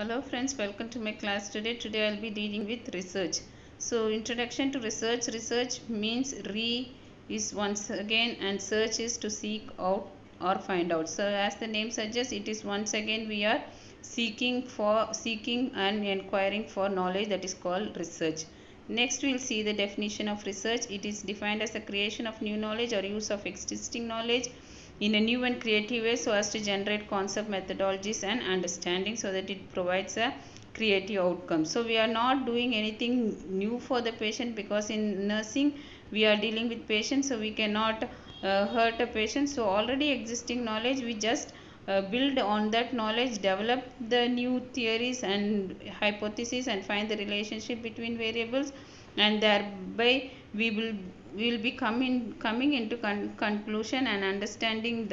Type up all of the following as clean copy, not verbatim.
Hello friends, welcome to my class today. Today I'll be dealing with research. So introduction to research. Research means is once again and search is to seek out or find out. So as the name suggests, it is once again we are seeking and inquiring for knowledge, that is called research. Next we'll see the definition of research. It is defined as the creation of new knowledge or use of existing knowledge in a new and creative way so as to generate concept, methodologies and understanding so that it provides a creative outcome. So we are not doing anything new for the patient, because in nursing we are dealing with patients, so we cannot hurt a patient. So already existing knowledge, we just build on that knowledge, develop the new theories and hypotheses and find the relationship between variables, and thereby we will be coming into conclusion and understanding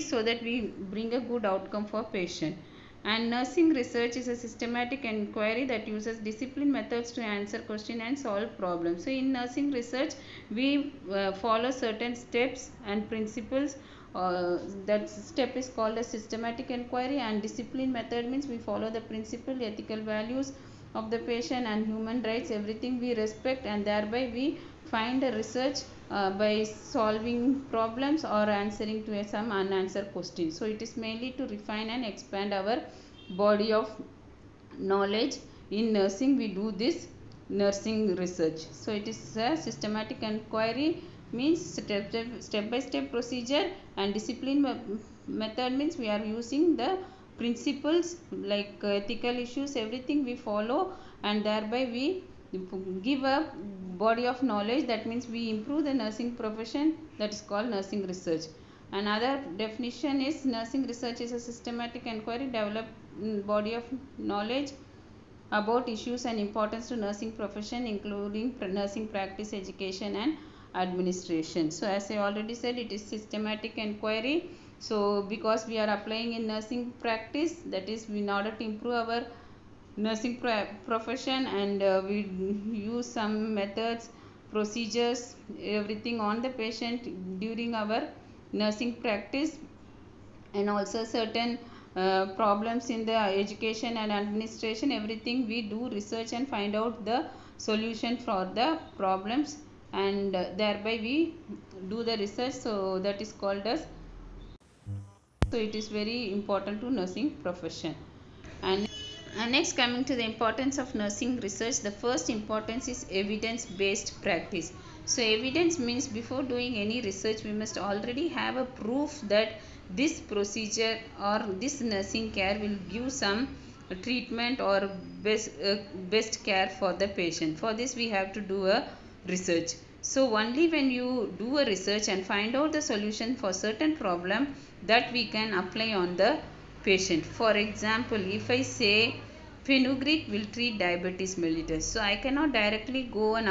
so that we bring a good outcome for patient. And nursing research is a systematic inquiry that uses disciplined methods to answer questions and solve problems. So in nursing research, we follow certain steps and principles. That step is called a systematic inquiry, and discipline method means we follow the principle, ethical values of the patient and human rights, everything we respect, and thereby we find a research by solving problems or answering to some unanswered questions. So it is mainly to refine and expand our body of knowledge. In nursing we do this nursing research. So it is a systematic inquiry means step by step procedure, and discipline method means we are using the principles like ethical issues, everything we follow, and thereby we give a body of knowledge. That means we improve the nursing profession, that is called nursing research. Another definition is nursing research is a systematic inquiry develop body of knowledge about issues and importance to nursing profession, including nursing practice, education and administration. So as I already said, it is systematic inquiry. So because we are applying in nursing practice, that is in order to improve our nursing profession, and we use some methods, procedures, everything on the patient during our nursing practice, and also certain problems in the education and administration, everything we do research and find out the solution for the problems, and thereby we do the research. So that is called as, so it is very important to nursing profession. And next, coming to the importance of nursing research, the first importance is evidence based practice. So evidence means before doing any research we must already have a proof that this procedure or this nursing care will give some treatment or best care for the patient. For this we have to do a research. So only when you do a research and find out the solution for certain problem, that we can apply on the patient. For example, if I say fenugreek will treat diabetes mellitus, so I cannot directly go and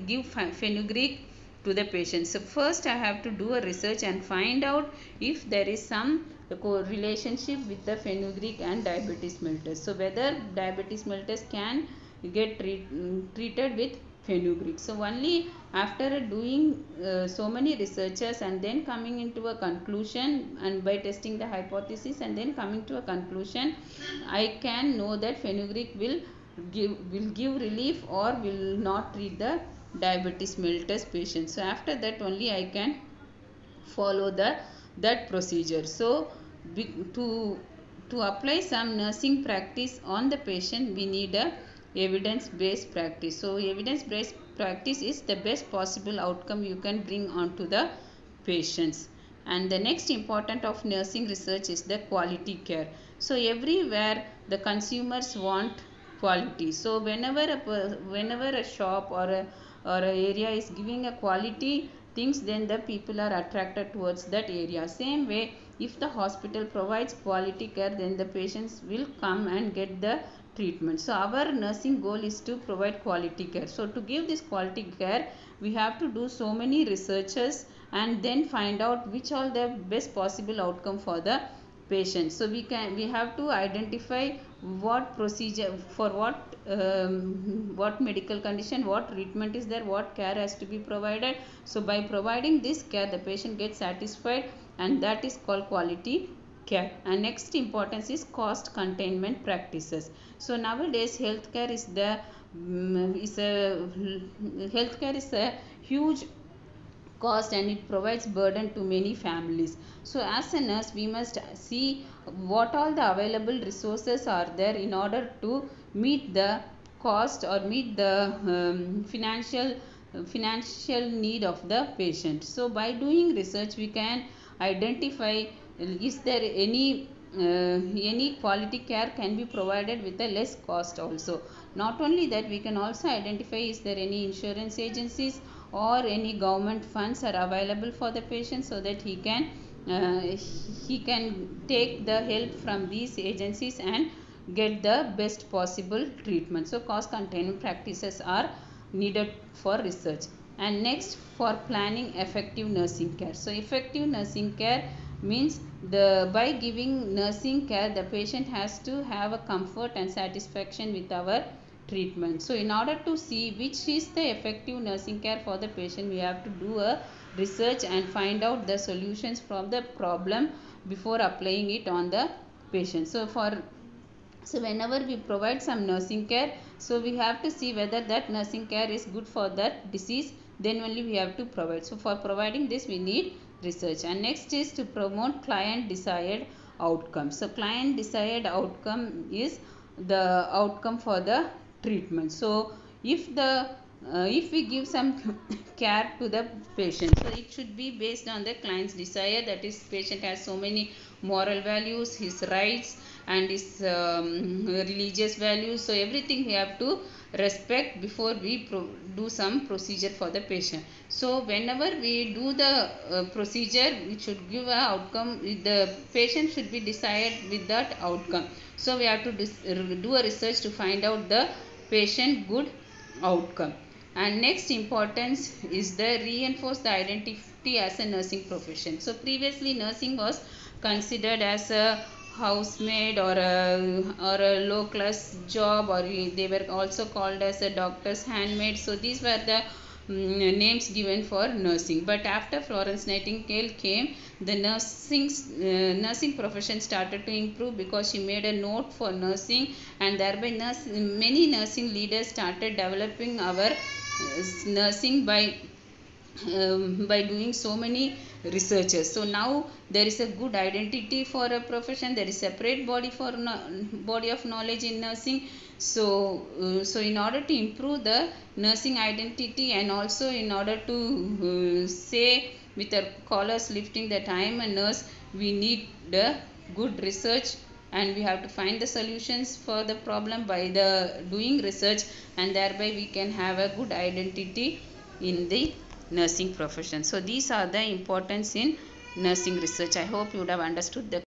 give fenugreek to the patient. So first I have to do a research and find out if there is some relationship with the fenugreek and diabetes mellitus. So whether diabetes mellitus can get treated with fenugreek. So only after doing so many researches and then coming into a conclusion, and by testing the hypothesis and then coming to a conclusion, I can know that fenugreek will give relief or will not treat the diabetes mellitus patient. So after that only I can follow that procedure. So to apply some nursing practice on the patient, we need a evidence based practice. So evidence based practice is the best possible outcome you can bring onto the patients. And the next important of nursing research is the quality care. So everywhere the consumers want quality. So whenever a shop or a area is giving a quality things, then the people are attracted towards that area. Same way, if the hospital provides quality care, then the patients will come and get the treatment. So our nursing goal is to provide quality care. So to give this quality care, we have to do so many researches and then find out which are the best possible outcome for the patient. So we have to identify what procedure for what medical condition, what treatment is there, what care has to be provided. So by providing this care, the patient gets satisfied, and that is called quality care. And next importance is cost containment practices. So nowadays healthcare is the healthcare is a huge cost and it provides burden to many families. So as a nurse we must see what all the available resources are there in order to meet the cost or meet the financial need of the patient. So by doing research we can identify is there any quality care can be provided with a less cost also. Not only that, we can also identify is there any insurance agencies or any government funds are available for the patient, so that he can take the help from these agencies and get the best possible treatment. So cost containment practices are needed for research. And next, for planning effective nursing care. So effective nursing care means by giving nursing care the patient has to have a comfort and satisfaction with our treatment. So in order to see which is the effective nursing care for the patient, we have to do a research and find out the solutions from the problem before applying it on the patient. So whenever we provide some nursing care, so we have to see whether that nursing care is good for that disease, then only we have to provide. So for providing this we need research. And next is to promote client desired outcome. So client desired outcome is the outcome for the treatment. So if we give some care to the patient, so it should be based on the client's desire, that is patient has so many moral values, his rights and his religious values. So everything we have to respect before we do some procedure for the patient. So whenever we do the procedure, it should give a outcome, the patient should be desired with that outcome. So we have to do a research to find out the patient good outcome. And next importance is the reinforce the identity as a nursing profession. So previously nursing was considered as a housemaid or a low class job, or they were also called as a doctor's handmaid. So these were the names given for nursing. But after Florence Nightingale came, the nursing profession started to improve, because she made a note for nursing, and thereby many nursing leaders started developing our nursing by doing so many researches. So now there is a good identity for a profession, there is separate body for body of knowledge in nursing. So in order to improve the nursing identity, and also in order to say with our collars lifting that I am a nurse, we need the good research, and we have to find the solutions for the problem by the doing research, and thereby we can have a good identity in the nursing profession. So these are the importance in nursing research. I hope you would have understood the